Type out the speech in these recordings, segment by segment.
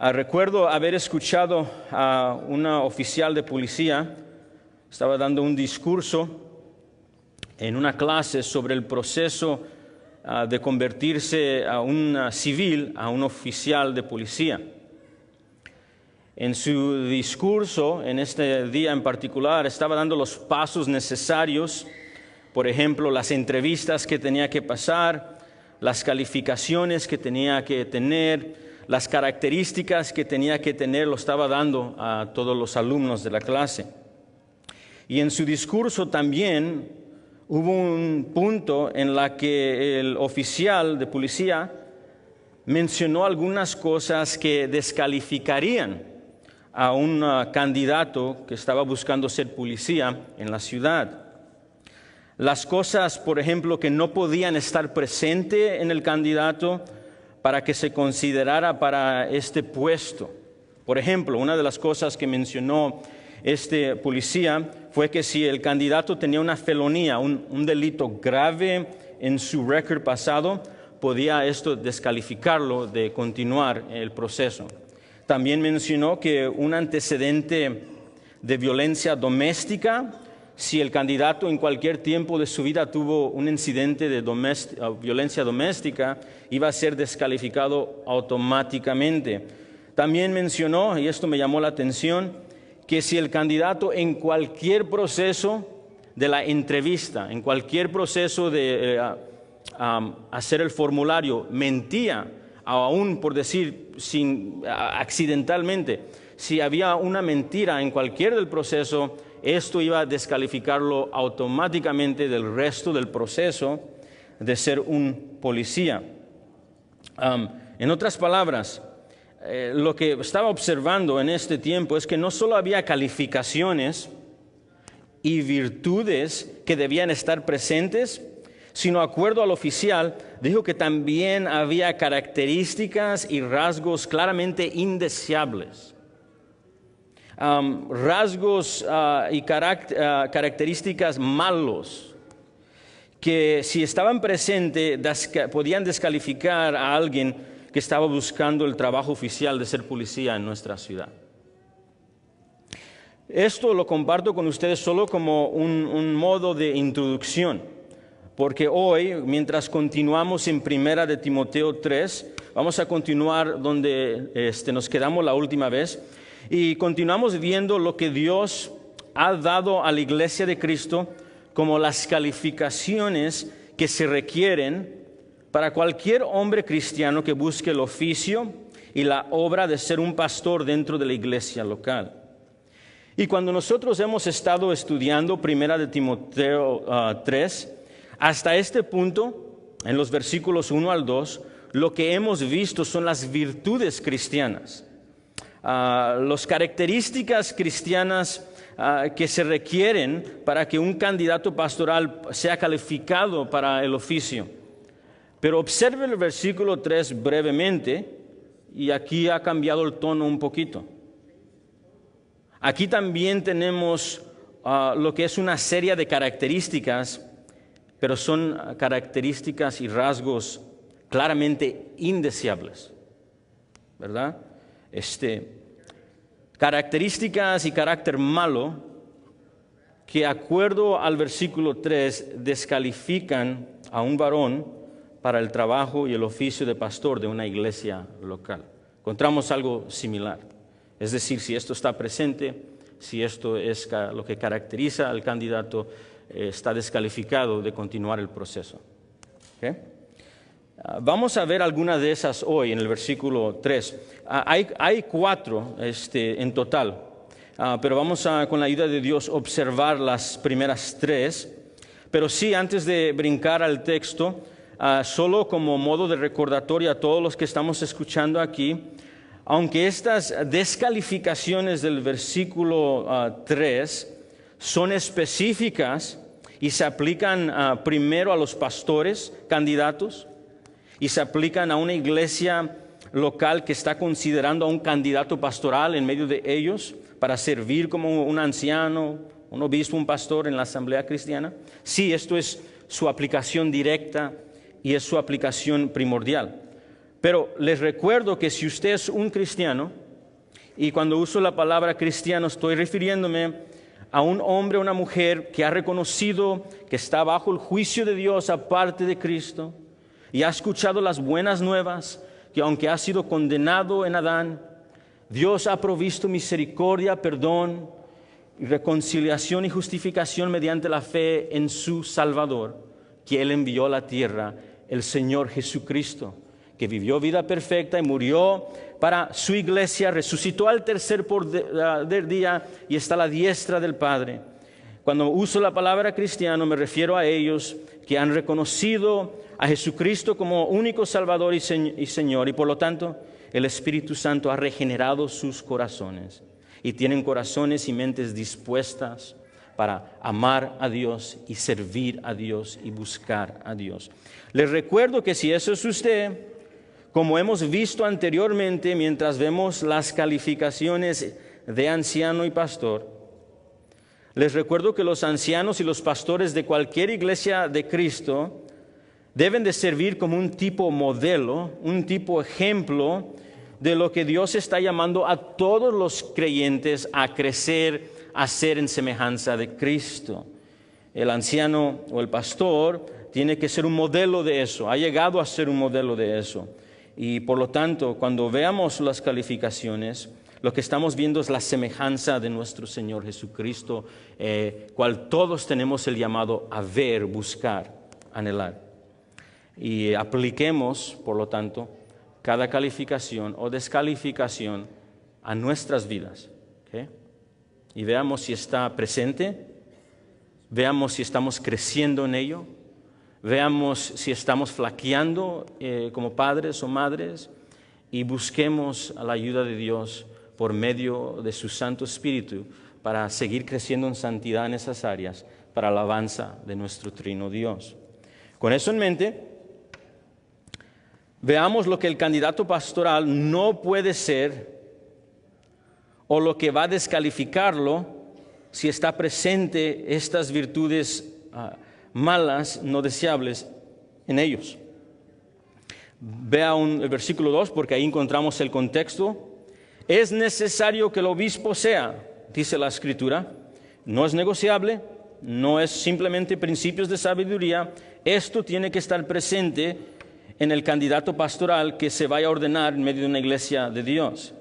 Recuerdo haber escuchado a una oficial de policía, estaba dando un discurso en una clase sobre el proceso de convertirse a un civil, a un oficial de policía. En su discurso, en este día en particular, estaba dando los pasos necesarios, por ejemplo, las entrevistas que tenía que pasar, las calificaciones que tenía que tener, las características que tenía que tener, lo estaba dando a todos los alumnos de la clase. Y en su discurso también hubo un punto en la que el oficial de policía mencionó algunas cosas que descalificarían a un candidato que estaba buscando ser policía en la ciudad. Las cosas, por ejemplo, que no podían estar presentes en el candidato para que se considerara para este puesto. Por ejemplo, una de las cosas que mencionó este policía fue que si el candidato tenía una felonía, un delito grave en su récord pasado, podía esto descalificarlo de continuar el proceso. También mencionó que un antecedente de violencia doméstica, si el candidato en cualquier tiempo de su vida tuvo un incidente de violencia doméstica, iba a ser descalificado automáticamente. También mencionó, y esto me llamó la atención, que si el candidato en cualquier proceso de la entrevista, en cualquier proceso de hacer el formulario, mentía, aún por decir accidentalmente, si había una mentira en cualquier del proceso, esto iba a descalificarlo automáticamente del resto del proceso de ser un policía. En otras palabras, lo que estaba observando en este tiempo es que no solo había calificaciones y virtudes que debían estar presentes, sino, de acuerdo al oficial, dijo que también había características y rasgos claramente indeseables. Rasgos y características malos que si estaban presentes podían descalificar a alguien que estaba buscando el trabajo oficial de ser policía en nuestra ciudad. Esto lo comparto con ustedes solo como un modo de introducción, porque hoy, mientras continuamos en 1 de Timoteo 3, vamos a continuar donde nos quedamos la última vez. Y continuamos viendo lo que Dios ha dado a la iglesia de Cristo como las calificaciones que se requieren para cualquier hombre cristiano que busque el oficio y la obra de ser un pastor dentro de la iglesia local. Y cuando nosotros hemos estado estudiando 1 de Timoteo 3, hasta este punto, en los versículos 1 al 2, lo que hemos visto son las virtudes cristianas. Las características cristianas que se requieren para que un candidato pastoral sea calificado para el oficio. Pero observe el versículo 3 brevemente, y aquí ha cambiado el tono un poquito. Aquí también tenemos lo que es una serie de características, pero son características y rasgos claramente indeseables, ¿verdad? Características y carácter malo que, de acuerdo al versículo 3, descalifican a un varón para el trabajo y el oficio de pastor de una iglesia local. Encontramos algo similar. Es decir, si esto está presente, si esto es lo que caracteriza al candidato, está descalificado de continuar el proceso. ¿Okay? Vamos a ver algunas de esas hoy en el versículo 3. Hay 4 en total, pero vamos con la ayuda de Dios observar las primeras 3. Pero sí, antes de brincar al texto, solo como modo de recordatorio a todos los que estamos escuchando aquí, aunque estas descalificaciones del versículo 3 son específicas y se aplican primero a los pastores candidatos, y se aplican a una iglesia local que está considerando a un candidato pastoral en medio de ellos para servir como un anciano, un obispo, un pastor en la asamblea cristiana. Sí, esto es su aplicación directa y es su aplicación primordial. Pero les recuerdo que si usted es un cristiano, y cuando uso la palabra cristiano estoy refiriéndome a un hombre o una mujer que ha reconocido que está bajo el juicio de Dios aparte de Cristo y ha escuchado las buenas nuevas, que aunque ha sido condenado en Adán, Dios ha provisto misericordia, perdón, reconciliación y justificación mediante la fe en su Salvador, que Él envió a la tierra, el Señor Jesucristo, que vivió vida perfecta y murió para su iglesia, resucitó al tercer día y está a la diestra del Padre. Cuando uso la palabra cristiano me refiero a ellos que han reconocido a Jesucristo como único Salvador y Señor, y por lo tanto el Espíritu Santo ha regenerado sus corazones y tienen corazones y mentes dispuestas para amar a Dios y servir a Dios y buscar a Dios. Les recuerdo que si eso es usted, como hemos visto anteriormente mientras vemos las calificaciones de anciano y pastor, les recuerdo que los ancianos y los pastores de cualquier iglesia de Cristo deben de servir como un tipo modelo, un tipo ejemplo de lo que Dios está llamando a todos los creyentes a crecer, a ser en semejanza de Cristo. El anciano o el pastor tiene que ser un modelo de eso, ha llegado a ser un modelo de eso. Y por lo tanto, cuando veamos las calificaciones, lo que estamos viendo es la semejanza de nuestro Señor Jesucristo, cual todos tenemos el llamado a ver, buscar, anhelar. Y apliquemos, por lo tanto, cada calificación o descalificación a nuestras vidas. ¿Okay? Y veamos si está presente, veamos si estamos creciendo en ello, veamos si estamos flaqueando como padres o madres y busquemos a la ayuda de Dios por medio de su Santo Espíritu para seguir creciendo en santidad en esas áreas para la alabanza de nuestro Trino Dios. Con eso en mente, veamos lo que el candidato pastoral no puede ser o lo que va a descalificarlo si está presente estas virtudes malas, no deseables en ellos. Vea el versículo 2 porque ahí encontramos el contexto. Es necesario que el obispo sea, dice la Escritura, no es negociable, no es simplemente principios de sabiduría, esto tiene que estar presente en el candidato pastoral que se vaya a ordenar en medio de una iglesia de Dios.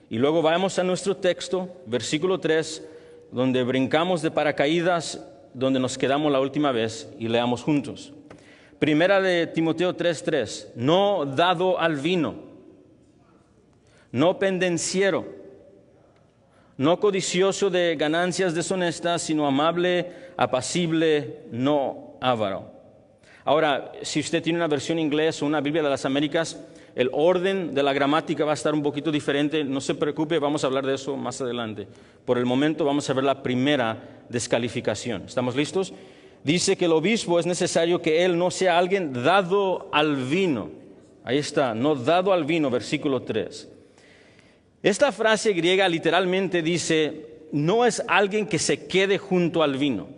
Y luego vamos a nuestro texto, versículo 3, donde brincamos de paracaídas, donde nos quedamos la última vez y leamos juntos. Primera de Timoteo 3:3, no dado al vino, no pendenciero, no codicioso de ganancias deshonestas, sino amable, apacible, no avaro. Ahora, si usted tiene una versión inglés o una Biblia de las Américas, el orden de la gramática va a estar un poquito diferente. No se preocupe, vamos a hablar de eso más adelante. Por el momento vamos a ver la primera descalificación. ¿Estamos listos? Dice que el obispo es necesario que él no sea alguien dado al vino. Ahí está, no dado al vino, versículo 3. Esta frase griega literalmente dice, no es alguien que se quede junto al vino.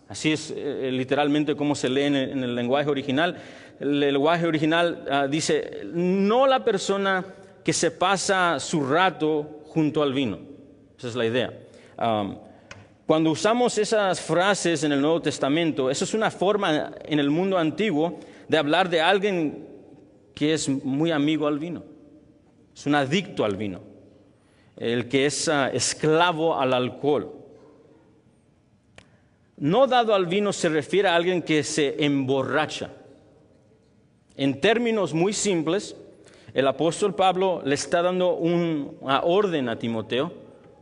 Así es literalmente como se lee en el lenguaje original. El lenguaje original dice, no la persona que se pasa su rato junto al vino. Esa es la idea. Cuando usamos esas frases en el Nuevo Testamento, eso es una forma en el mundo antiguo de hablar de alguien que es muy amigo al vino. Es un adicto al vino. El que es esclavo al alcohol. No dado al vino se refiere a alguien que se emborracha. En términos muy simples, el apóstol Pablo le está dando una orden a Timoteo,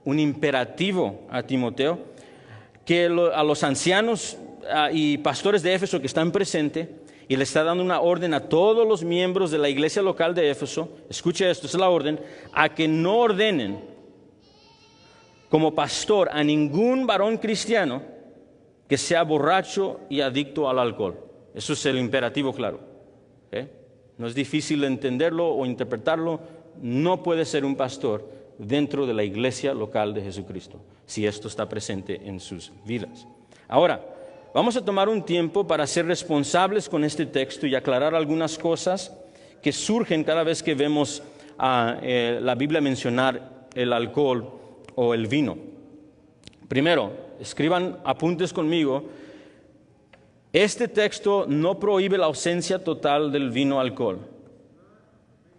un imperativo a Timoteo, que a los ancianos y pastores de Éfeso que están presentes, y le está dando una orden a todos los miembros de la iglesia local de Éfeso, escuche esto, es la orden, a que no ordenen como pastor a ningún varón cristiano que sea borracho y adicto al alcohol. Eso es el imperativo claro. ¿Okay? No es difícil entenderlo o interpretarlo. No puede ser un pastor dentro de la iglesia local de Jesucristo si esto está presente en sus vidas. Ahora, vamos a tomar un tiempo para ser responsables con este texto y aclarar algunas cosas que surgen cada vez que vemos la Biblia mencionar el alcohol o el vino. Primero, escriban apuntes conmigo. Este texto no prohíbe la ausencia total del vino alcohol.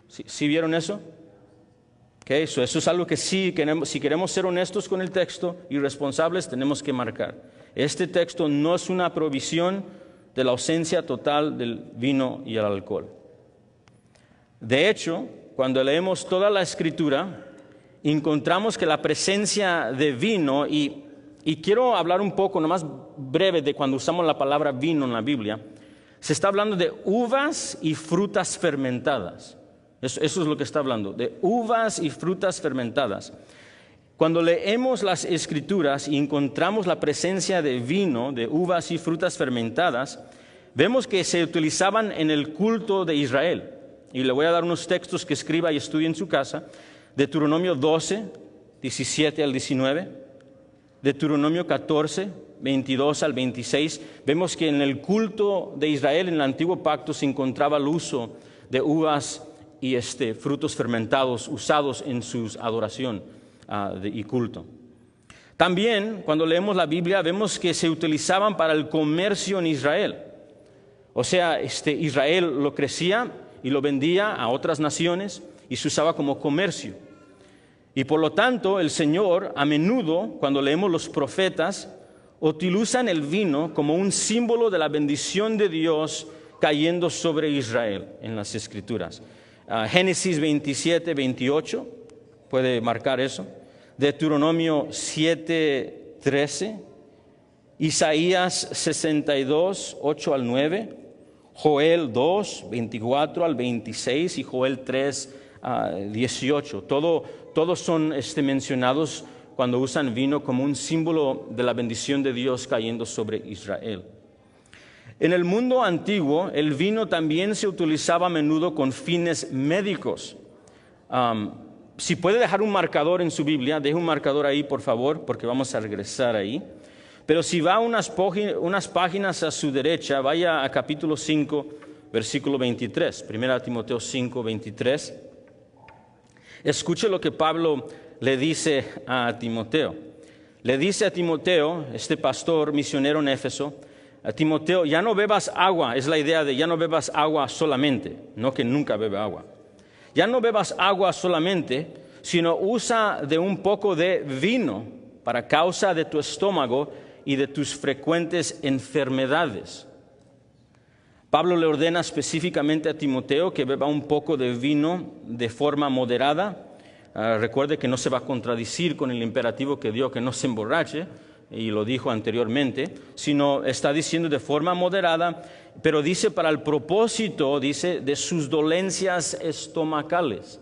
¿Sí vieron eso? Okay, eso es algo que sí queremos, si queremos ser honestos con el texto y responsables, tenemos que marcar. Este texto no es una prohibición de la ausencia total del vino y el alcohol. De hecho, cuando leemos toda la Escritura, encontramos que la presencia de vino, y quiero hablar un poco, nomás breve, de cuando usamos la palabra vino en la Biblia, se está hablando de uvas y frutas fermentadas. Eso es lo que está hablando, de uvas y frutas fermentadas. Cuando leemos las Escrituras y encontramos la presencia de vino, de uvas y frutas fermentadas, vemos que se utilizaban en el culto de Israel. Y le voy a dar unos textos que escriba y estudie en su casa. Deuteronomio 12, 17 al 19. Deuteronomio 14, 22 al 26. Vemos que en el culto de Israel, en el antiguo pacto, se encontraba el uso de uvas y frutos fermentados usados en su adoración y culto. También, cuando leemos la Biblia, vemos que se utilizaban para el comercio en Israel. O sea, Israel lo crecía y lo vendía a otras naciones y se usaba como comercio. Y por lo tanto, el Señor, a menudo, cuando leemos los profetas, utilizan el vino como un símbolo de la bendición de Dios cayendo sobre Israel en las Escrituras. Génesis 27, 28, puede marcar eso. Deuteronomio 7, 13. Isaías 62, 8 al 9. Joel 2, 24 al 26 y Joel 3, 18. Todos son mencionados cuando usan vino como un símbolo de la bendición de Dios cayendo sobre Israel. En el mundo antiguo, el vino también se utilizaba a menudo con fines médicos. Si puede dejar un marcador en su Biblia, deje un marcador ahí, por favor, porque vamos a regresar ahí. Pero si va unas páginas a su derecha, vaya a capítulo 5, versículo 23. 1 Timoteo 5, 23. Escuche lo que Pablo le dice a Timoteo. Le dice a Timoteo, pastor misionero en Éfeso, a Timoteo, ya no bebas agua, es la idea de ya no bebas agua solamente, no que nunca bebe agua. Ya no bebas agua solamente, sino usa de un poco de vino para causa de tu estómago y de tus frecuentes enfermedades. Pablo le ordena específicamente a Timoteo que beba un poco de vino de forma moderada. Recuerde que no se va a contradecir con el imperativo que dio que no se emborrache, y lo dijo anteriormente, sino está diciendo de forma moderada, pero dice para el propósito, dice, de sus dolencias estomacales.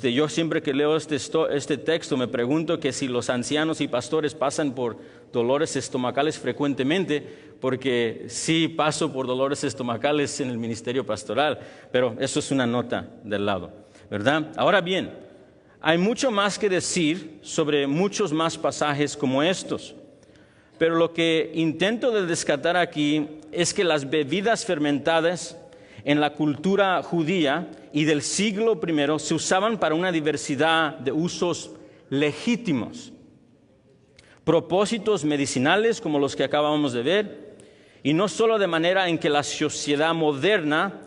Yo siempre que leo este texto me pregunto que si los ancianos y pastores pasan por dolores estomacales frecuentemente, porque sí paso por dolores estomacales en el ministerio pastoral, pero eso es una nota del lado, ¿verdad? Ahora bien, hay mucho más que decir sobre muchos más pasajes como estos, pero lo que intento de rescatar aquí es que las bebidas fermentadas en la cultura judía y del siglo I se usaban para una diversidad de usos legítimos, propósitos medicinales como los que acabamos de ver, y no solo de manera en que la sociedad moderna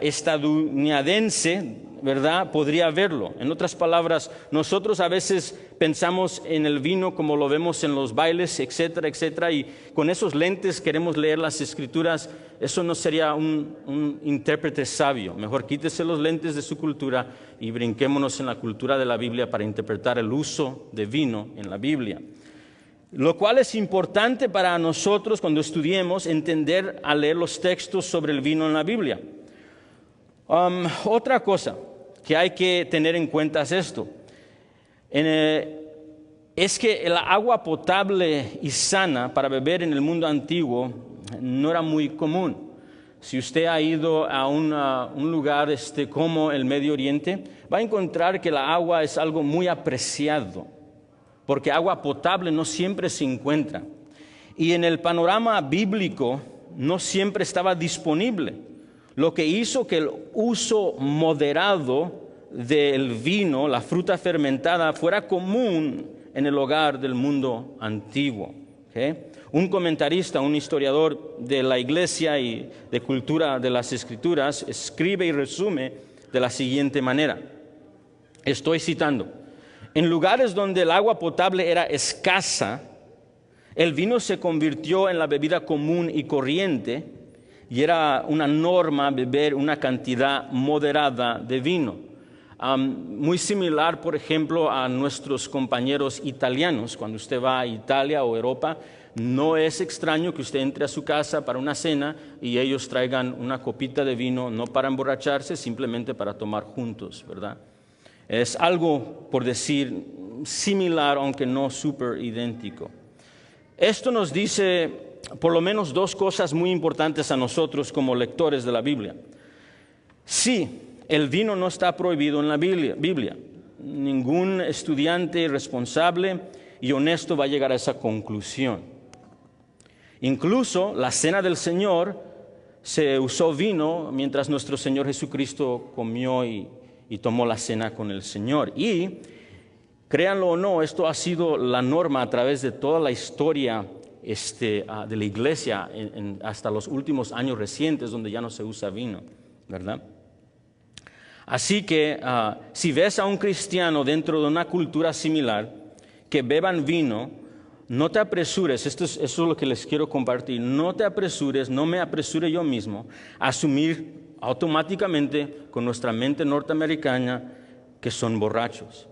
estadounidense, ¿verdad?, podría verlo. En otras palabras, nosotros a veces pensamos en el vino como lo vemos en los bailes, etcétera, etcétera, y con esos lentes queremos leer las Escrituras. Eso no sería un intérprete sabio. Mejor quítese los lentes de su cultura y brinquémonos en la cultura de la Biblia para interpretar el uso de vino en la Biblia. Lo cual es importante para nosotros cuando estudiemos entender al leer los textos sobre el vino en la Biblia. Otra cosa que hay que tener en cuenta es esto. Es que el agua potable y sana para beber en el mundo antiguo no era muy común. Si usted ha ido a un lugar como el Medio Oriente, va a encontrar que la agua es algo muy apreciado, porque agua potable no siempre se encuentra. Y en el panorama bíblico no siempre estaba disponible. lo que hizo que el uso moderado del vino, la fruta fermentada, fuera común en el hogar del mundo antiguo. ¿Okay? Un comentarista, un historiador de la iglesia y de cultura de las Escrituras, escribe y resume de la siguiente manera. Estoy citando: en lugares donde el agua potable era escasa, el vino se convirtió en la bebida común y corriente, y era una norma beber una cantidad moderada de vino. Muy similar, por ejemplo, a nuestros compañeros italianos. Cuando usted va a Italia o Europa, no es extraño que usted entre a su casa para una cena y ellos traigan una copita de vino, no para emborracharse, simplemente para tomar juntos, ¿verdad? Es algo, por decir, similar, aunque no súper idéntico. Esto nos dice por lo menos dos cosas muy importantes a nosotros como lectores de la Biblia. Sí, el vino no está prohibido en la Biblia. Ningún estudiante responsable y honesto va a llegar a esa conclusión. Incluso la cena del Señor se usó vino mientras nuestro Señor Jesucristo comió y tomó la cena con el Señor. Y créanlo o no, esto ha sido la norma a través de toda la historia de la iglesia hasta los últimos años recientes, donde ya no se usa vino, ¿verdad? Así que si ves a un cristiano dentro de una cultura similar que beban vino, no te apresures. Eso es lo que les quiero compartir. No te apresures, no me apresure yo mismo a asumir automáticamente con nuestra mente norteamericana que son borrachos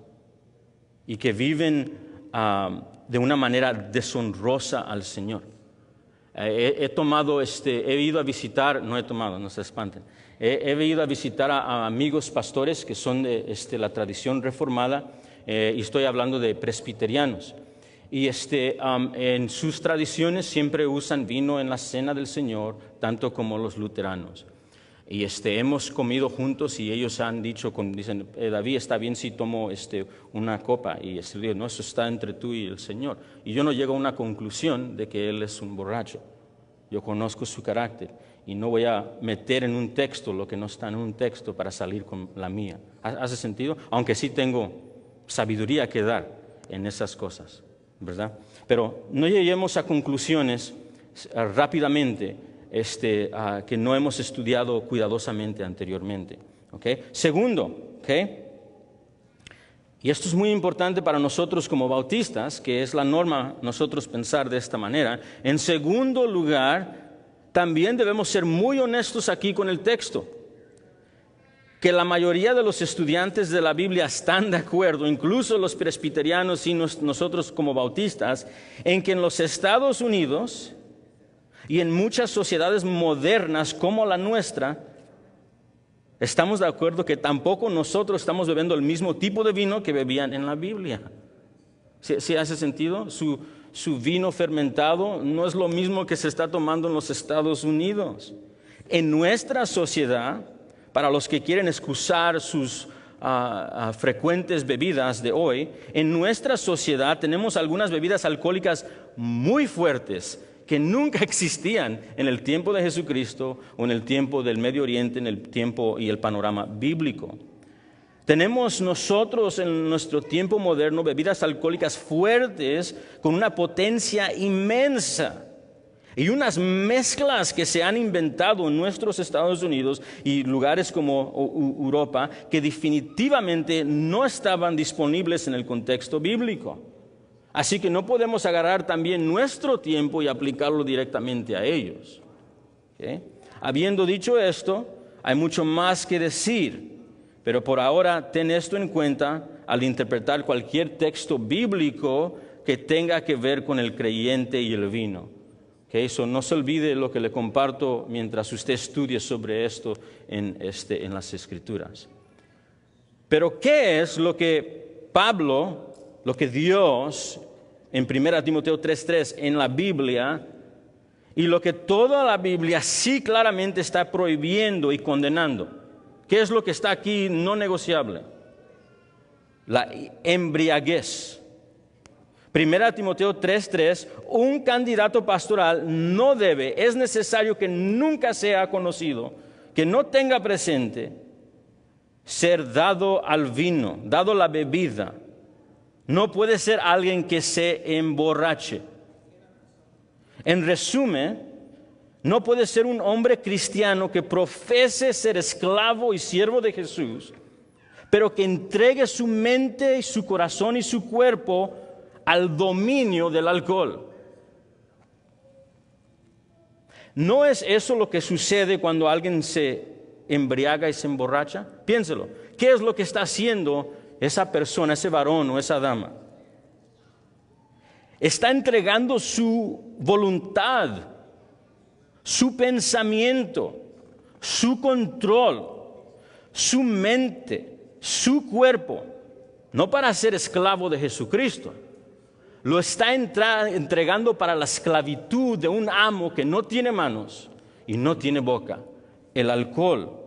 y que viven de una manera deshonrosa al Señor. He ido a visitar, no se espanten, he ido a visitar a amigos pastores que son de la tradición reformada, y estoy hablando de presbiterianos. Y en sus tradiciones siempre usan vino en la cena del Señor, tanto como los luteranos. Y hemos comido juntos y ellos han dicho, dicen, David, ¿está bien si tomo una copa? Y digo, no, eso está entre tú y el Señor. Y yo no llego a una conclusión de que él es un borracho. Yo conozco su carácter y no voy a meter en un texto lo que no está en un texto para salir con la mía. ¿Hace sentido? Aunque sí tengo sabiduría que dar en esas cosas, ¿verdad? Pero no lleguemos a conclusiones rápidamente que no hemos estudiado cuidadosamente anteriormente. ¿Okay? Segundo, ¿okay? Y esto es muy importante para nosotros como bautistas, que es la norma nosotros pensar de esta manera. En segundo lugar, también debemos ser muy honestos aquí con el texto. Que la mayoría de los estudiantes de la Biblia están de acuerdo, incluso los presbiterianos y nosotros como bautistas, en que en los Estados Unidos y en muchas sociedades modernas como la nuestra, estamos de acuerdo que tampoco nosotros estamos bebiendo el mismo tipo de vino que bebían en la Biblia. ¿Sí hace sentido? Su vino fermentado no es lo mismo que se está tomando en los Estados Unidos. En nuestra sociedad, para los que quieren excusar sus frecuentes bebidas de hoy, en nuestra sociedad tenemos algunas bebidas alcohólicas muy fuertes que nunca existían en el tiempo de Jesucristo o en el tiempo del Medio Oriente, en el tiempo y el panorama bíblico. Tenemos nosotros en nuestro tiempo moderno bebidas alcohólicas fuertes con una potencia inmensa y unas mezclas que se han inventado en nuestros Estados Unidos y lugares como Europa que definitivamente no estaban disponibles en el contexto bíblico. Así que no podemos agarrar también nuestro tiempo y aplicarlo directamente a ellos. ¿Okay? Habiendo dicho esto, hay mucho más que decir, pero por ahora ten esto en cuenta al interpretar cualquier texto bíblico que tenga que ver con el creyente y el vino. ¿Okay? So, no se olvide lo que le comparto mientras usted estudie sobre esto en las Escrituras. Pero ¿qué es lo que Pablo, lo que Dios en 1 Timoteo 3:3 en la Biblia y lo que toda la Biblia sí claramente está prohibiendo y condenando? ¿Qué es lo que está aquí no negociable? La embriaguez. 1 Timoteo 3:3, un candidato pastoral no debe, es necesario que nunca sea conocido que no tenga presente ser dado al vino, dado la bebida. No puede ser alguien que se emborrache. En resumen, no puede ser un hombre cristiano que profese ser esclavo y siervo de Jesús, pero que entregue su mente y su corazón y su cuerpo al dominio del alcohol. ¿No es eso lo que sucede cuando alguien se embriaga y se emborracha? Piénselo. ¿Qué es lo que está haciendo esa persona, ese varón o esa dama? Está entregando su voluntad, su pensamiento, su control, su mente, su cuerpo, no para ser esclavo de Jesucristo. Lo está entregando para la esclavitud de un amo que no tiene manos y no tiene boca, el alcohol.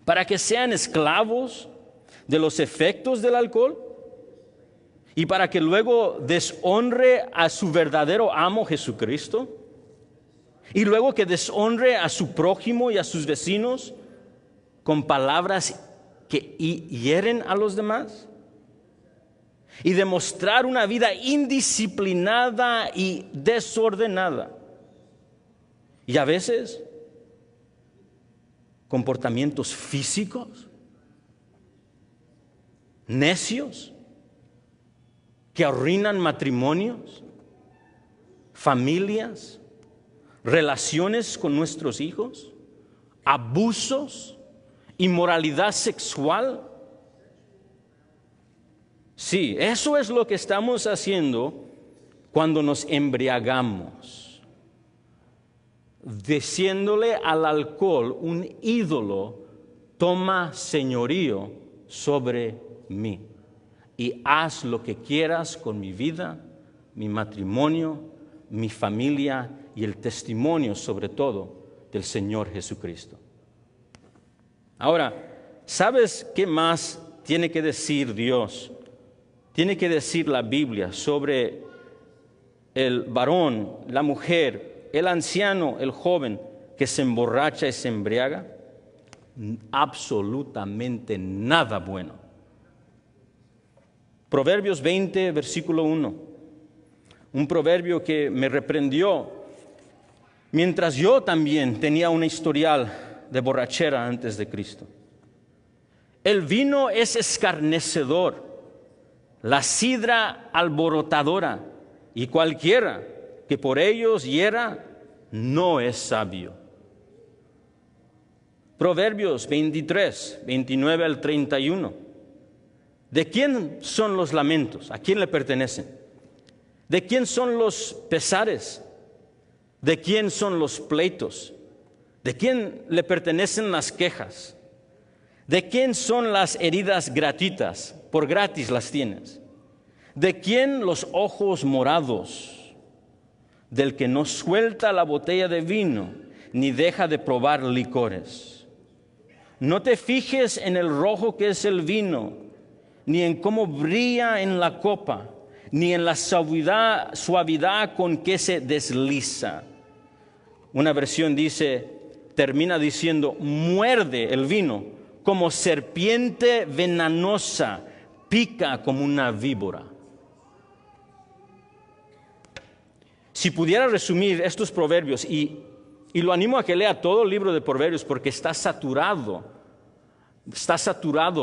Para que sean esclavos de los efectos del alcohol y para que luego deshonre a su verdadero amo Jesucristo y luego que deshonre a su prójimo y a sus vecinos con palabras que hieren a los demás. Y demostrar una vida indisciplinada y desordenada. Y a veces, comportamientos físicos, necios, que arruinan matrimonios, familias, relaciones con nuestros hijos, abusos, inmoralidad sexual. Sí, eso es lo que estamos haciendo cuando nos embriagamos, diciéndole al alcohol, un ídolo, toma señorío sobre mí y haz lo que quieras con mi vida, mi matrimonio, mi familia y el testimonio sobre todo del Señor Jesucristo. Ahora, ¿sabes qué más tiene que decir Dios? Tiene que decir la Biblia sobre el varón, la mujer, el anciano, el joven que se emborracha y se embriaga. Absolutamente nada bueno. Proverbios 20, versículo 1. Un proverbio que me reprendió mientras yo también tenía un historial de borrachera antes de Cristo. El vino es escarnecedor, la sidra alborotadora, y cualquiera que por ellos hiera no es sabio. Proverbios 23, 29 al 31. ¿De quién son los lamentos? ¿A quién le pertenecen? ¿De quién son los pesares? ¿De quién son los pleitos? ¿De quién le pertenecen las quejas? ¿De quién son las heridas gratuitas? Por gratis las tienes. ¿De quién los ojos morados? Del que no suelta la botella de vino, ni deja de probar licores. No te fijes en el rojo que es el vino, ni en cómo brilla en la copa, ni en la suavidad con que se desliza. Una versión termina diciendo, muerde el vino como serpiente venenosa, pica como una víbora. Si pudiera resumir estos proverbios, y lo animo a que lea todo el libro de Proverbios porque está saturado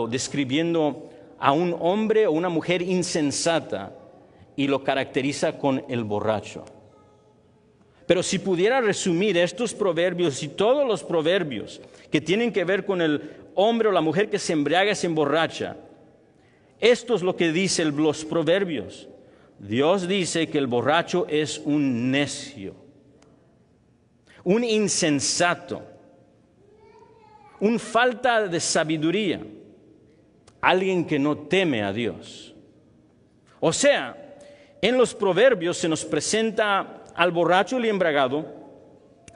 describiendo a un hombre o una mujer insensata y lo caracteriza con el borracho. Pero si pudiera resumir estos proverbios y todos los proverbios que tienen que ver con el hombre o la mujer que se embriaga y se emborracha, esto es lo que dicen los proverbios. Dios dice que el borracho es un necio, un insensato, un falta de sabiduría, alguien que no teme a Dios. O sea, en los proverbios se nos presenta al borracho y embriagado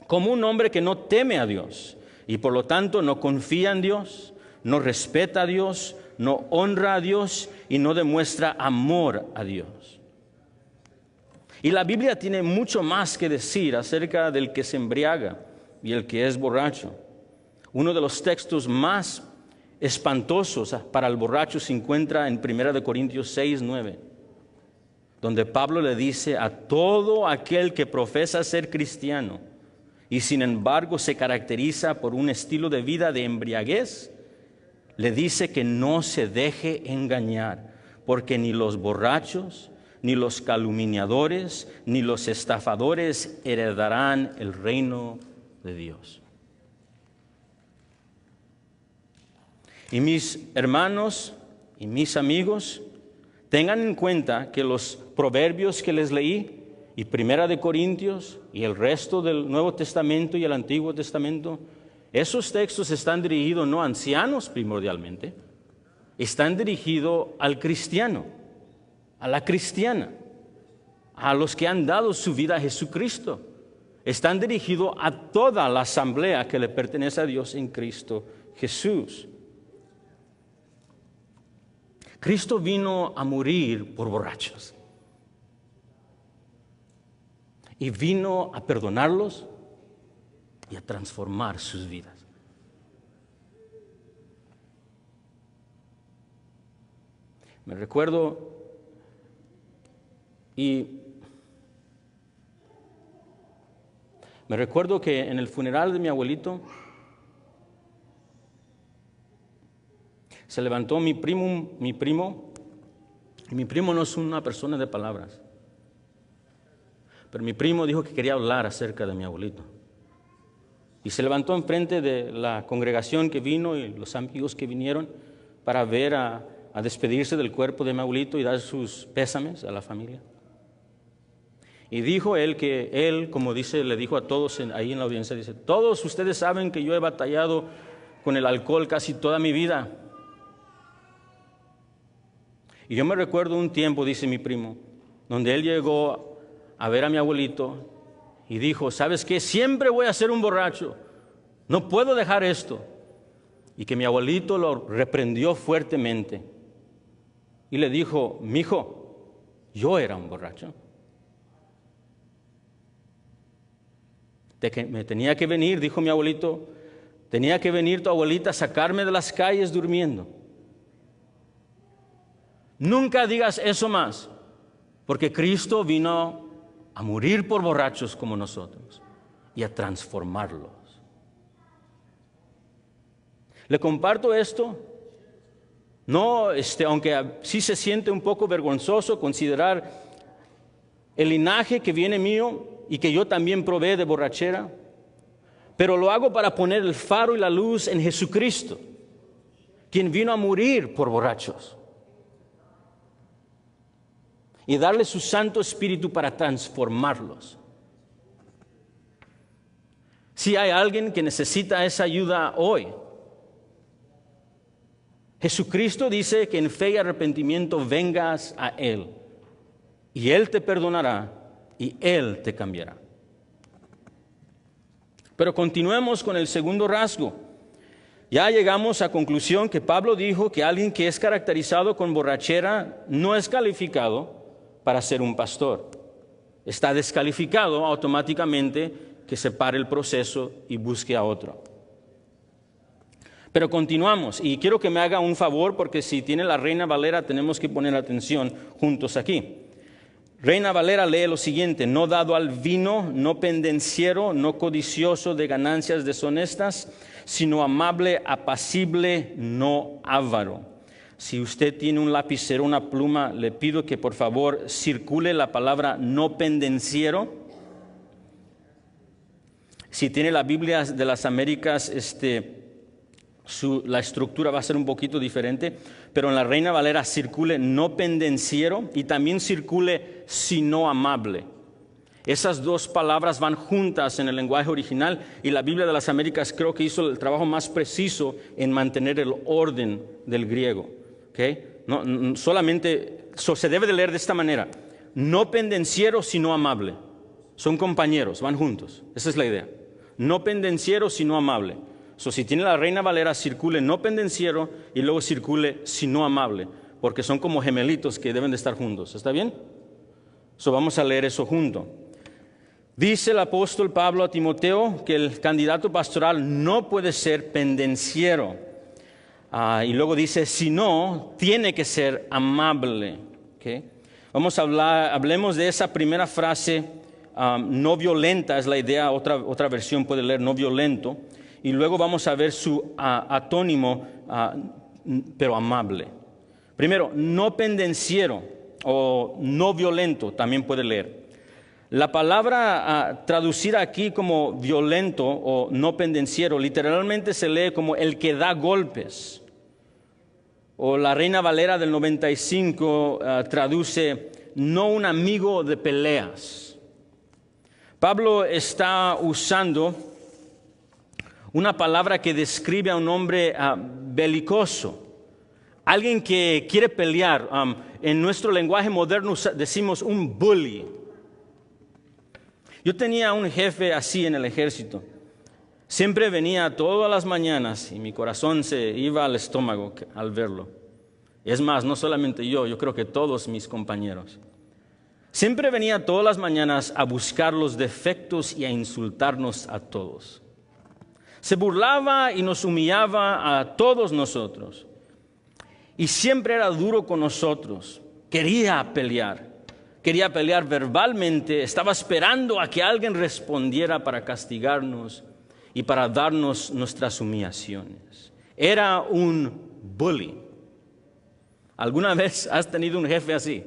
como un hombre que no teme a Dios y por lo tanto no confía en Dios, no respeta a Dios, no honra a Dios y no demuestra amor a Dios. Y la Biblia tiene mucho más que decir acerca del que se embriaga y el que es borracho. Uno de los textos más espantosos para el borracho se encuentra en 1 Corintios 6, 9, donde Pablo le dice a todo aquel que profesa ser cristiano y sin embargo se caracteriza por un estilo de vida de embriaguez, le dice que no se deje engañar, porque ni los borrachos, ni los calumniadores, ni los estafadores heredarán el reino de Dios. Y mis hermanos y mis amigos, tengan en cuenta que los proverbios que les leí, y 1 Corintios, y el resto del Nuevo Testamento y el Antiguo Testamento, esos textos están dirigidos no a ancianos primordialmente, están dirigidos al cristiano, a la cristiana, a los que han dado su vida a Jesucristo. Están dirigidos a toda la asamblea que le pertenece a Dios en Cristo Jesús. Cristo vino a morir por borrachos. Y vino a perdonarlos y a transformar sus vidas. Me recuerdo que en el funeral de mi abuelito se levantó mi primo, y mi primo no es una persona de palabras, pero mi primo dijo que quería hablar acerca de mi abuelito. Y se levantó enfrente de la congregación que vino y los amigos que vinieron para ver a despedirse del cuerpo de mi abuelito y dar sus pésames a la familia. Y dijo él que él, como dice, le dijo a todos ahí en la audiencia, dice: todos ustedes saben que yo he batallado con el alcohol casi toda mi vida. Y yo me recuerdo un tiempo, dice mi primo, donde él llegó a ver a mi abuelito y dijo: ¿sabes qué? Siempre voy a ser un borracho, no puedo dejar esto. Y que mi abuelito lo reprendió fuertemente y le dijo: mijo, yo era un borracho. De que me tenía que venir, dijo mi abuelito, tenía que venir tu abuelita a sacarme de las calles durmiendo. Nunca digas eso más, porque Cristo vino a morir por borrachos como nosotros y a transformarlos. Le comparto esto, no, aunque sí se siente un poco vergonzoso considerar el linaje que viene mío y que yo también probé de borrachera, pero lo hago para poner el faro y la luz en Jesucristo, quien vino a morir por borrachos, y darle su Santo Espíritu para transformarlos. Si hay alguien que necesita esa ayuda hoy, Jesucristo dice que en fe y arrepentimiento vengas a Él, y Él te perdonará y Él te cambiará. Pero continuemos con el segundo rasgo. Ya llegamos a conclusión que Pablo dijo que alguien que es caracterizado con borrachera no es calificado para ser un pastor. Está descalificado automáticamente, que se pare el proceso y busque a otro. Pero continuamos, y quiero que me haga un favor, porque si tiene la Reina Valera tenemos que poner atención juntos aquí. Reina Valera lee lo siguiente: no dado al vino, no pendenciero, no codicioso de ganancias deshonestas, sino amable, apacible, no avaro. Si usted tiene un lapicero, una pluma, le pido que por favor circule la palabra no pendenciero. Si tiene la Biblia de las Américas, la estructura va a ser un poquito diferente, pero en la Reina Valera circule no pendenciero y también circule sino amable. Esas dos palabras van juntas en el lenguaje original, y la Biblia de las Américas creo que hizo el trabajo más preciso en mantener el orden del griego. ¿Okay? No, solamente se debe de leer de esta manera: no pendenciero sino amable. Son compañeros, van juntos. Esa es la idea. No pendenciero sino amable. Si tiene la Reina Valera, circule no pendenciero y luego circule sino amable, porque son como gemelitos que deben de estar juntos. ¿Está bien? Vamos a leer eso junto. Dice el apóstol Pablo a Timoteo que el candidato pastoral no puede ser pendenciero. Y luego dice, si no, tiene que ser amable. ¿Okay? Hablemos de esa primera frase, no violenta, es la idea, otra versión puede leer no violento. Y luego vamos a ver su antónimo, pero amable. Primero, no pendenciero o no violento, también puede leer. La palabra traducida aquí como violento o no pendenciero, literalmente se lee como el que da golpes. O la Reina Valera del 95 traduce no un amigo de peleas. Pablo está usando una palabra que describe a un hombre belicoso, alguien que quiere pelear. En nuestro lenguaje moderno decimos un bully. Yo tenía un jefe así en el ejército. Siempre venía todas las mañanas y mi corazón se iba al estómago al verlo. Es más, no solamente yo creo que todos mis compañeros. Siempre venía todas las mañanas a buscar los defectos y a insultarnos a todos. Se burlaba y nos humillaba a todos nosotros. Y siempre era duro con nosotros. Quería pelear verbalmente. Estaba esperando a que alguien respondiera para castigarnos y para darnos nuestras humillaciones. Era un bully. ¿Alguna vez has tenido un jefe así?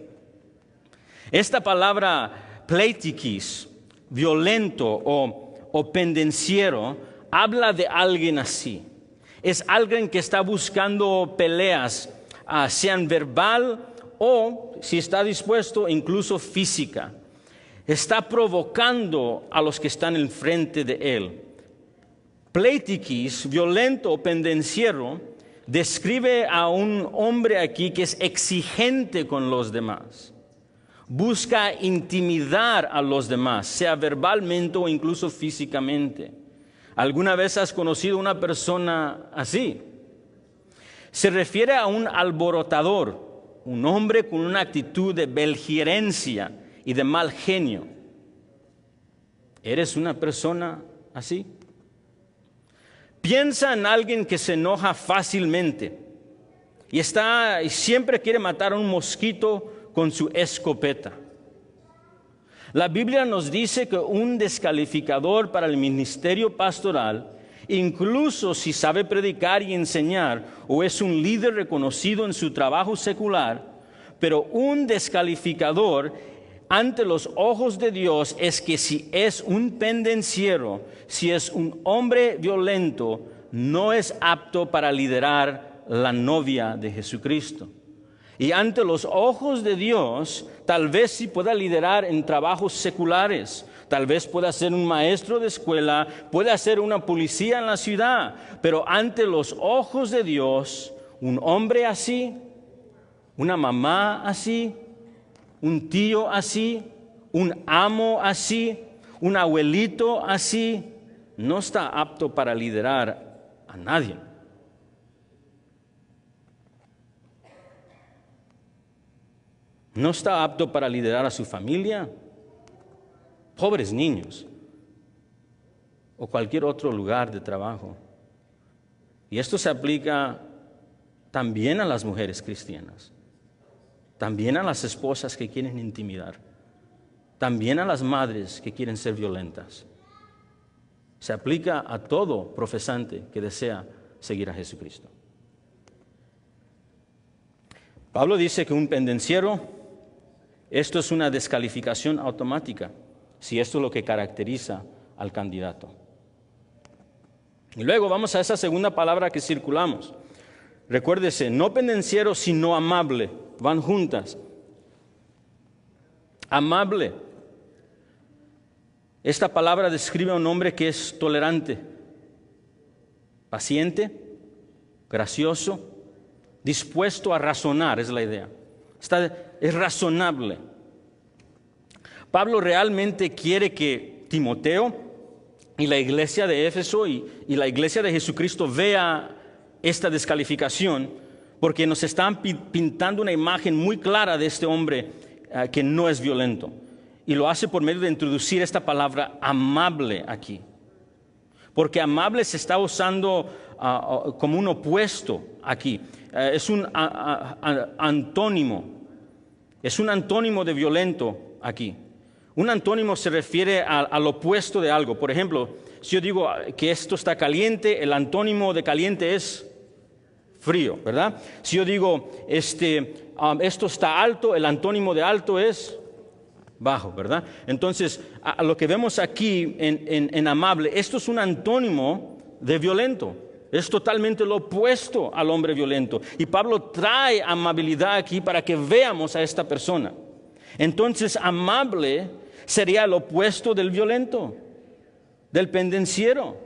Esta palabra pleitikis, violento o pendenciero, habla de alguien así. Es alguien que está buscando peleas, sean verbal o, si está dispuesto, incluso física. Está provocando a los que están enfrente de él. Pleitikis, violento o pendenciero, describe a un hombre aquí que es exigente con los demás. Busca intimidar a los demás, sea verbalmente o incluso físicamente. ¿Alguna vez has conocido una persona así? Se refiere a un alborotador, un hombre con una actitud de beligerencia y de mal genio. ¿Eres una persona así? Piensa en alguien que se enoja fácilmente y siempre quiere matar a un mosquito con su escopeta. La Biblia nos dice que un descalificador para el ministerio pastoral, incluso si sabe predicar y enseñar o es un líder reconocido en su trabajo secular, pero un descalificador ante los ojos de Dios es que si es un pendenciero, si es un hombre violento, no es apto para liderar la novia de Jesucristo. Y ante los ojos de Dios, tal vez sí pueda liderar en trabajos seculares, tal vez pueda ser un maestro de escuela, pueda ser una policía en la ciudad, pero ante los ojos de Dios, un hombre así, una mamá así, un tío así, un amo así, un abuelito así, no está apto para liderar a nadie. No está apto para liderar a su familia, pobres niños, o cualquier otro lugar de trabajo. Y esto se aplica también a las mujeres cristianas, también a las esposas que quieren intimidar, también a las madres que quieren ser violentas. Se aplica a todo profesante que desea seguir a Jesucristo. Pablo dice que un pendenciero, esto es una descalificación automática, si esto es lo que caracteriza al candidato. Y luego vamos a esa segunda palabra que circulamos. Recuérdese, no pendenciero, sino amable. Van juntas. Amable. Esta palabra describe a un hombre que es tolerante, paciente, gracioso, dispuesto a razonar, es la idea. Es razonable. Pablo realmente quiere que Timoteo y la iglesia de Éfeso y la iglesia de Jesucristo vea esta descalificación, porque nos están pintando una imagen muy clara de este hombre que no es violento. y lo hace por medio de introducir esta palabra amable aquí. Porque amable se está usando como un opuesto aquí. Es un antónimo. Es un antónimo de violento aquí. Un antónimo se refiere al opuesto de algo. Por ejemplo, si yo digo que esto está caliente, el antónimo de caliente es frío, ¿verdad? Si yo digo esto está alto, el antónimo de alto es bajo, ¿verdad? Entonces, a lo que vemos aquí en amable, esto es un antónimo de violento. Es totalmente lo opuesto al hombre violento. Y Pablo trae amabilidad aquí para que veamos a esta persona. Entonces, amable sería el opuesto del violento, del pendenciero.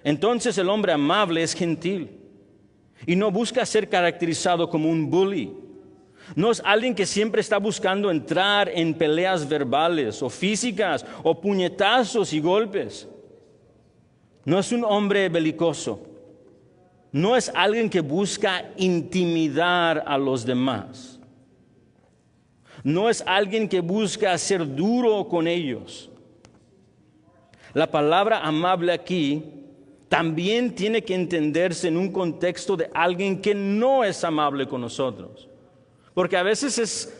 Entonces, el hombre amable es gentil y no busca ser caracterizado como un bully. No es alguien que siempre está buscando entrar en peleas verbales o físicas o puñetazos y golpes. No es un hombre belicoso. No es alguien que busca intimidar a los demás. No es alguien que busca ser duro con ellos. La palabra amable aquí también tiene que entenderse en un contexto de alguien que no es amable con nosotros. Porque a veces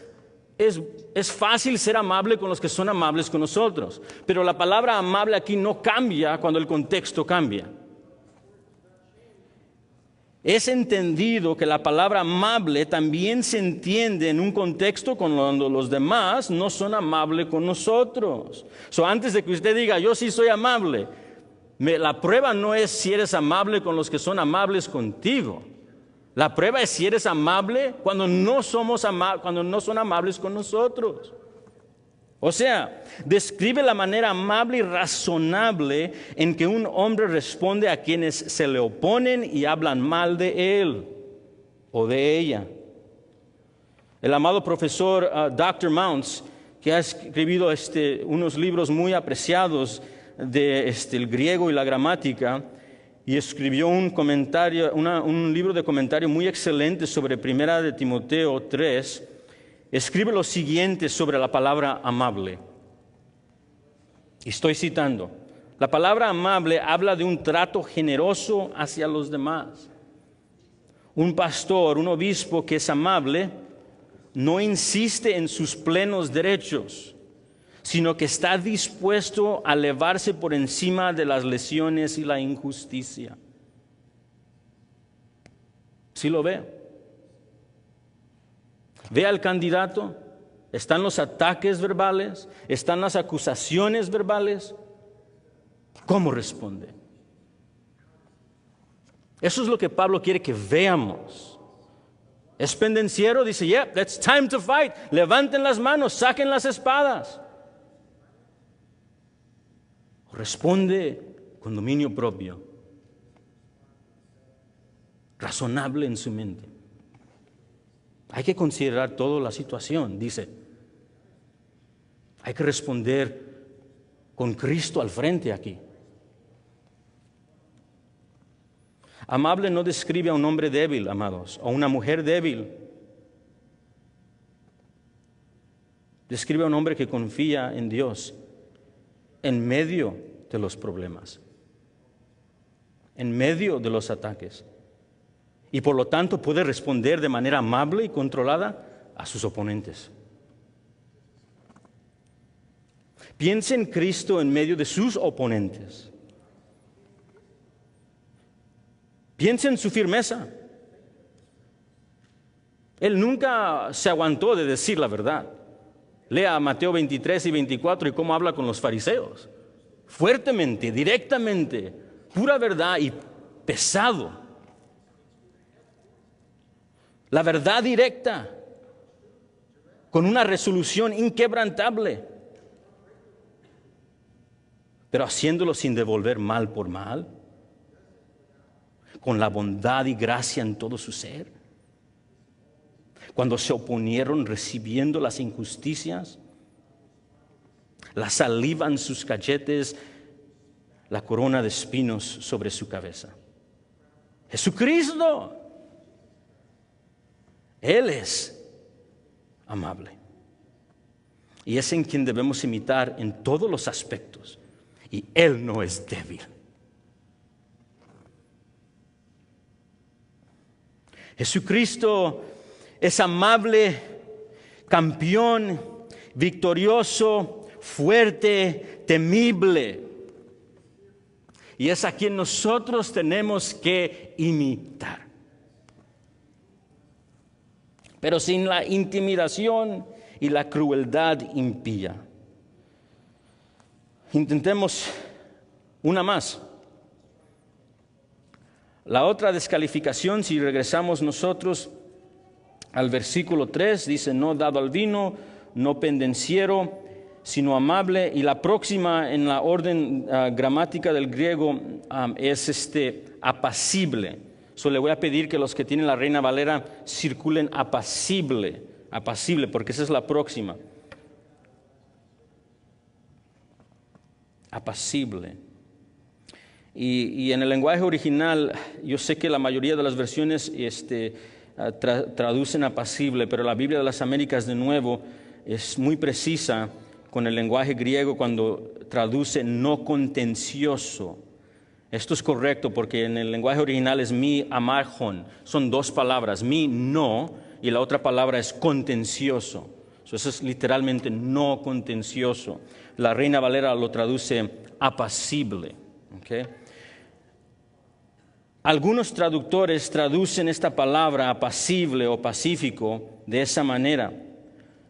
es fácil ser amable con los que son amables con nosotros. Pero la palabra amable aquí no cambia cuando el contexto cambia. Es entendido que la palabra amable también se entiende en un contexto cuando los demás no son amables con nosotros. Antes de que usted diga, yo sí soy amable, la prueba no es si eres amable con los que son amables contigo. La prueba es si eres amable cuando no son amables con nosotros. O sea, describe la manera amable y razonable en que un hombre responde a quienes se le oponen y hablan mal de él o de ella. El amado profesor Dr. Mounts, que ha escrito unos libros muy apreciados de el griego y la gramática, y escribió un libro de comentario muy excelente sobre 1 de Timoteo 3, escribe lo siguiente sobre la palabra amable. Estoy citando. La palabra amable habla de un trato generoso hacia los demás. Un pastor, un obispo que es amable, no insiste en sus plenos derechos, sino que está dispuesto a elevarse por encima de las lesiones y la injusticia. ¿Sí lo ve? Ve al candidato, están los ataques verbales, están las acusaciones verbales. ¿Cómo responde? Eso es lo que Pablo quiere que veamos. Es pendenciero, dice, yeah, it's time to fight. Levanten las manos, saquen las espadas. Responde con dominio propio, razonable en su mente. Hay que considerar toda la situación, dice. Hay que responder con Cristo al frente aquí. Amable no describe a un hombre débil, amados, o una mujer débil. Describe a un hombre que confía en Dios en medio de los problemas, en medio de los ataques. Y por lo tanto puede responder de manera amable y controlada a sus oponentes. Piense en Cristo en medio de sus oponentes. Piense en su firmeza. Él nunca se aguantó de decir la verdad. Lea Mateo 23 y 24 y cómo habla con los fariseos. Fuertemente, directamente, pura verdad y pesado. La verdad directa, con una resolución inquebrantable, pero haciéndolo sin devolver mal por mal, con la bondad y gracia en todo su ser. Cuando se oponieron recibiendo las injusticias, la saliva en sus cachetes, la corona de espinos sobre su cabeza. Jesucristo, Él es amable. y es en quien debemos imitar en todos los aspectos. Y Él no es débil. Jesucristo es amable, campeón, victorioso, fuerte, temible. Y es a quien nosotros tenemos que imitar. Pero sin la intimidación y la crueldad impía. Intentemos una más. La otra descalificación, si regresamos nosotros al versículo 3, dice: no dado al vino, no pendenciero, sino amable. Y la próxima en la orden gramática del griego es apacible. Le voy a pedir que los que tienen la Reina Valera circulen apacible, porque esa es la próxima. Apacible. Y en el lenguaje original, yo sé que la mayoría de las versiones traducen apacible, pero la Biblia de las Américas, de nuevo, es muy precisa con el lenguaje griego cuando traduce no contencioso. Esto es correcto porque en el lenguaje original es mi amarjon. Son dos palabras, mi no, y la otra palabra es contencioso. Eso es literalmente no contencioso. La Reina Valera lo traduce apacible. ¿Okay? Algunos traductores traducen esta palabra apacible o pacífico de esa manera.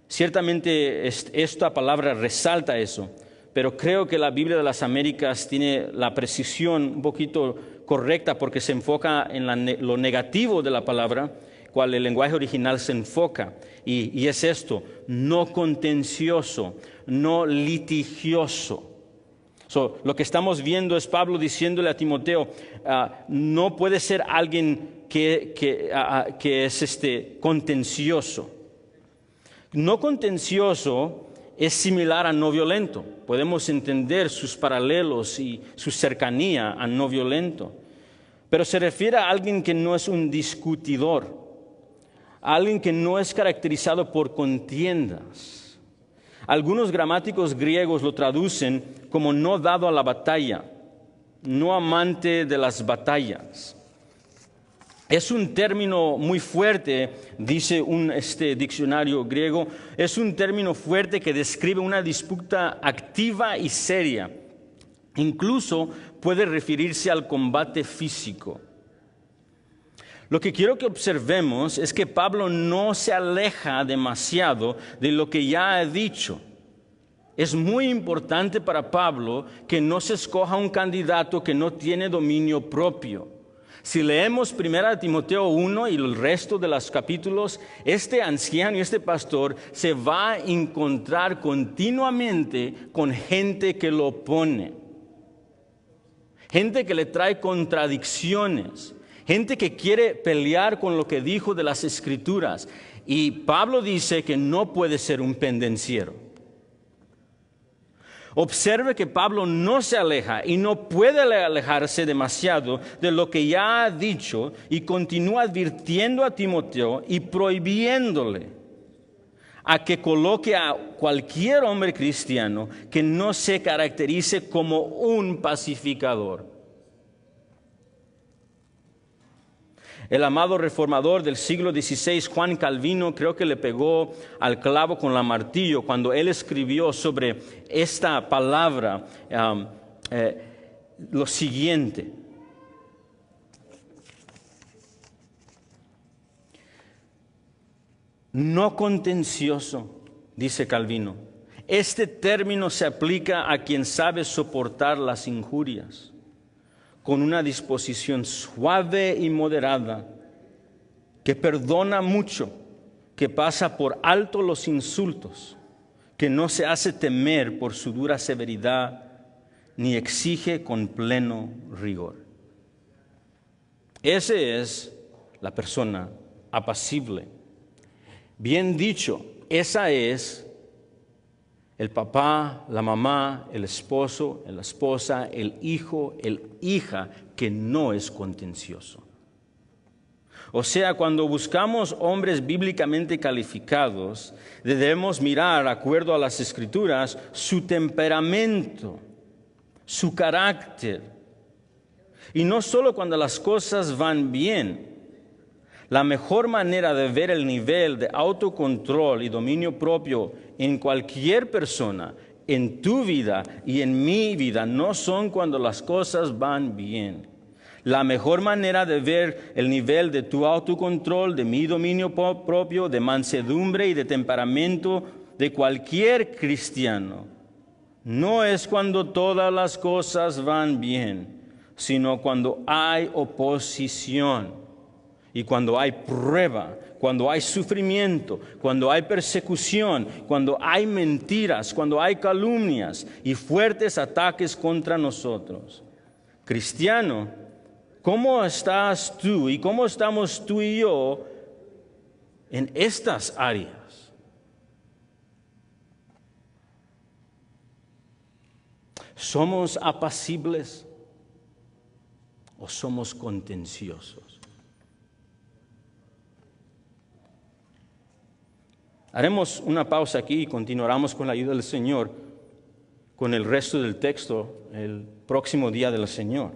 Ciertamente esta palabra resalta eso, pero creo que la Biblia de las Américas tiene la precisión un poquito correcta porque se enfoca en lo negativo de la palabra, cual el lenguaje original se enfoca. Y es esto: no contencioso, no litigioso. Lo que estamos viendo es Pablo diciéndole a Timoteo, no puede ser alguien que es contencioso. No contencioso es similar a no violento. Podemos entender sus paralelos y su cercanía a no violento. Pero se refiere a alguien que no es un discutidor, a alguien que no es caracterizado por contiendas. Algunos gramáticos griegos lo traducen como no dado a la batalla, no amante de las batallas. Es un término muy fuerte, dice un diccionario griego, es un término fuerte que describe una disputa activa y seria. Incluso puede referirse al combate físico. Lo que quiero que observemos es que Pablo no se aleja demasiado de lo que ya ha dicho. Es muy importante para Pablo que no se escoja un candidato que no tiene dominio propio. Si leemos 1 Timoteo 1 y el resto de los capítulos, este anciano y este pastor se va a encontrar continuamente con gente que lo opone, gente que le trae contradicciones, gente que quiere pelear con lo que dijo de las Escrituras. Y Pablo dice que no puede ser un pendenciero. Observe que Pablo no se aleja y no puede alejarse demasiado de lo que ya ha dicho, y continúa advirtiendo a Timoteo y prohibiéndole a que coloque a cualquier hombre cristiano que no se caracterice como un pacificador. El amado reformador del siglo XVI, Juan Calvino, creo que le pegó al clavo con la martillo cuando él escribió sobre esta palabra lo siguiente: no contencioso, dice Calvino. Este término se aplica a quien sabe soportar las injurias con una disposición suave y moderada, que perdona mucho, que pasa por alto los insultos, que no se hace temer por su dura severidad, ni exige con pleno rigor. Ese es la persona apacible. Bien dicho, esa es el papá, la mamá, el esposo, la esposa, el hijo, el hija que no es contencioso. O sea, cuando buscamos hombres bíblicamente calificados, debemos mirar, de acuerdo a las Escrituras, su temperamento, su carácter. Y no solo cuando las cosas van bien. La mejor manera de ver el nivel de autocontrol y dominio propio en cualquier persona, en tu vida y en mi vida, no son cuando las cosas van bien. La mejor manera de ver el nivel de tu autocontrol, de mi dominio propio, de mansedumbre y de temperamento de cualquier cristiano, no es cuando todas las cosas van bien, sino cuando hay oposición y cuando hay prueba, cuando hay sufrimiento, cuando hay persecución, cuando hay mentiras, cuando hay calumnias y fuertes ataques contra nosotros. Cristiano, ¿cómo estás tú y cómo estamos tú y yo en estas áreas? ¿Somos apacibles o somos contenciosos? Haremos una pausa aquí y continuaremos con la ayuda del Señor con el resto del texto el próximo día del Señor.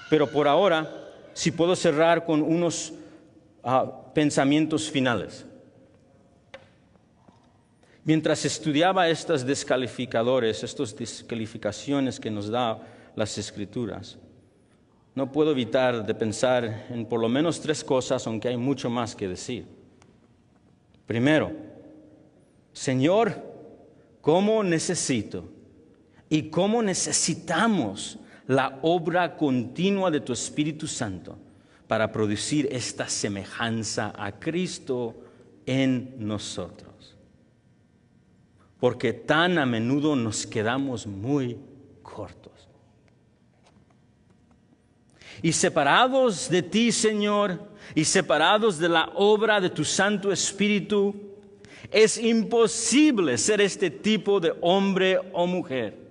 Pero por ahora, si puedo cerrar con unos pensamientos finales. Mientras estudiaba estas descalificaciones que nos da las Escrituras, no puedo evitar de pensar en por lo menos 3 cosas, aunque hay mucho más que decir. Primero, Señor, ¿cómo necesito y cómo necesitamos la obra continua de tu Espíritu Santo para producir esta semejanza a Cristo en nosotros? Porque tan a menudo nos quedamos muy cortos. Y separados de ti, Señor, y separados de la obra de tu Santo Espíritu, es imposible ser este tipo de hombre o mujer.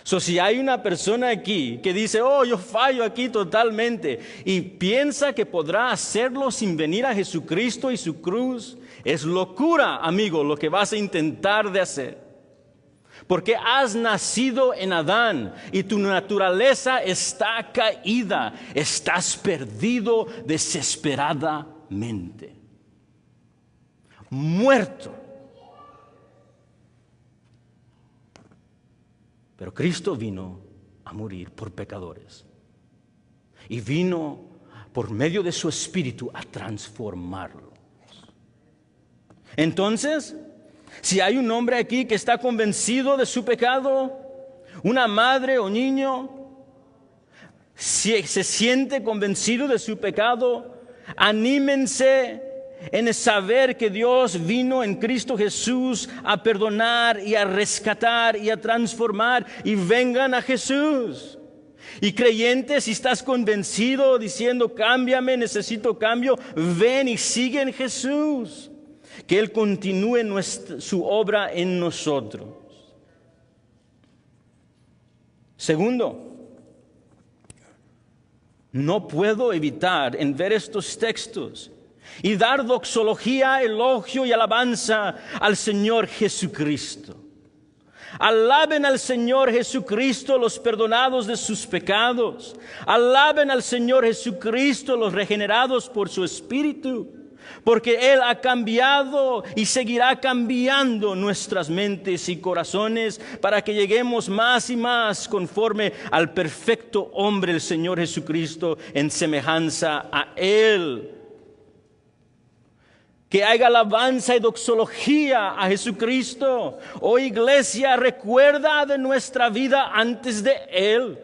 Si hay una persona aquí que dice, yo fallo aquí totalmente, y piensa que podrá hacerlo sin venir a Jesucristo y su cruz, es locura, amigo, lo que vas a intentar de hacer. Porque has nacido en Adán y tu naturaleza está caída, estás perdido desesperadamente, muerto. Pero Cristo vino a morir por pecadores y vino por medio de su Espíritu a transformarlos. Entonces, si hay un hombre aquí que está convencido de su pecado, una madre o niño, si se siente convencido de su pecado, anímense en saber que Dios vino en Cristo Jesús a perdonar y a rescatar y a transformar, y vengan a Jesús. Y creyentes, si estás convencido diciendo, cámbiame, necesito cambio, ven y sigue en Jesús. Que Él continúe su obra en nosotros. Segundo, no puedo evitar en ver estos textos y dar doxología, elogio y alabanza al Señor Jesucristo. Alaben al Señor Jesucristo los perdonados de sus pecados. Alaben al Señor Jesucristo los regenerados por su Espíritu. Porque Él ha cambiado y seguirá cambiando nuestras mentes y corazones para que lleguemos más y más conforme al perfecto hombre, el Señor Jesucristo, en semejanza a Él. Que haya alabanza y doxología a Jesucristo. Oh iglesia, recuerda de nuestra vida antes de Él.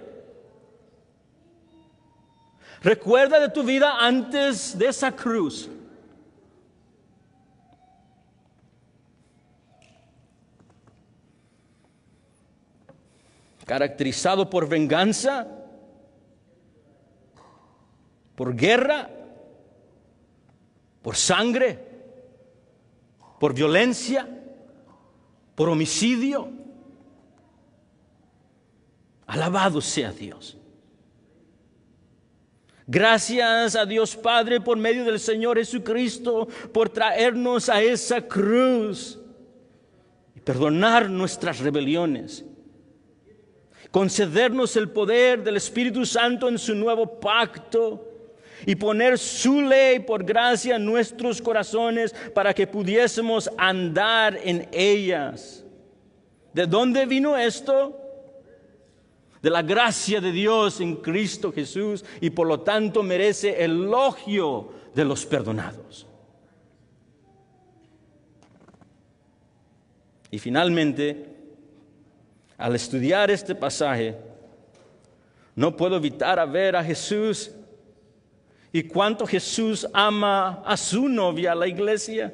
Recuerda de tu vida antes de esa cruz. Caracterizado por venganza, por guerra, por sangre, por violencia, por homicidio. Alabado sea Dios. Gracias a Dios Padre por medio del Señor Jesucristo por traernos a esa cruz y perdonar nuestras rebeliones. Concedernos el poder del Espíritu Santo en su nuevo pacto y poner su ley por gracia en nuestros corazones para que pudiésemos andar en ellas. ¿De dónde vino esto? De la gracia de Dios en Cristo Jesús, y por lo tanto merece elogio de los perdonados. Y finalmente, al estudiar este pasaje, no puedo evitar ver a Jesús y cuánto Jesús ama a su novia, la iglesia,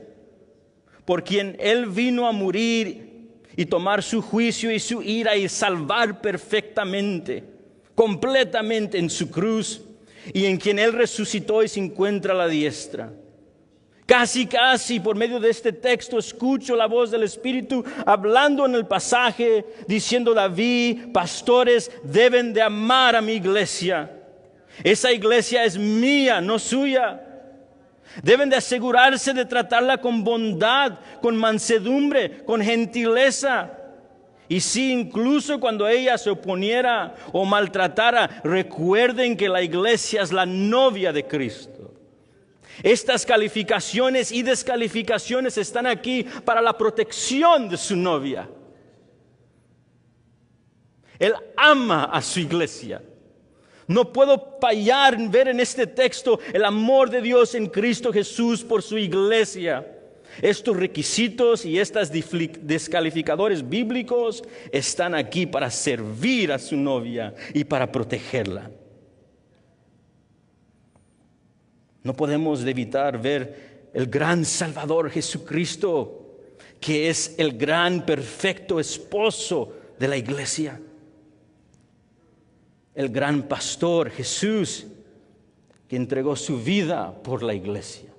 por quien Él vino a morir y tomar su juicio y su ira y salvar perfectamente, completamente en su cruz, y en quien Él resucitó y se encuentra a la diestra. Casi por medio de este texto escucho la voz del Espíritu hablando en el pasaje, diciendo: David, pastores deben de amar a mi iglesia. Esa iglesia es mía, no suya. Deben de asegurarse de tratarla con bondad, con mansedumbre, con gentileza. Y si incluso cuando ella se oponiera o maltratara, recuerden que la iglesia es la novia de Cristo. Estas calificaciones y descalificaciones están aquí para la protección de su novia. Él ama a su iglesia. No puedo fallar en ver en este texto el amor de Dios en Cristo Jesús por su iglesia. Estos requisitos y estos descalificadores bíblicos están aquí para servir a su novia y para protegerla. No podemos evitar ver el gran Salvador Jesucristo, que es el gran perfecto esposo de la iglesia. El gran pastor Jesús, que entregó su vida por la iglesia.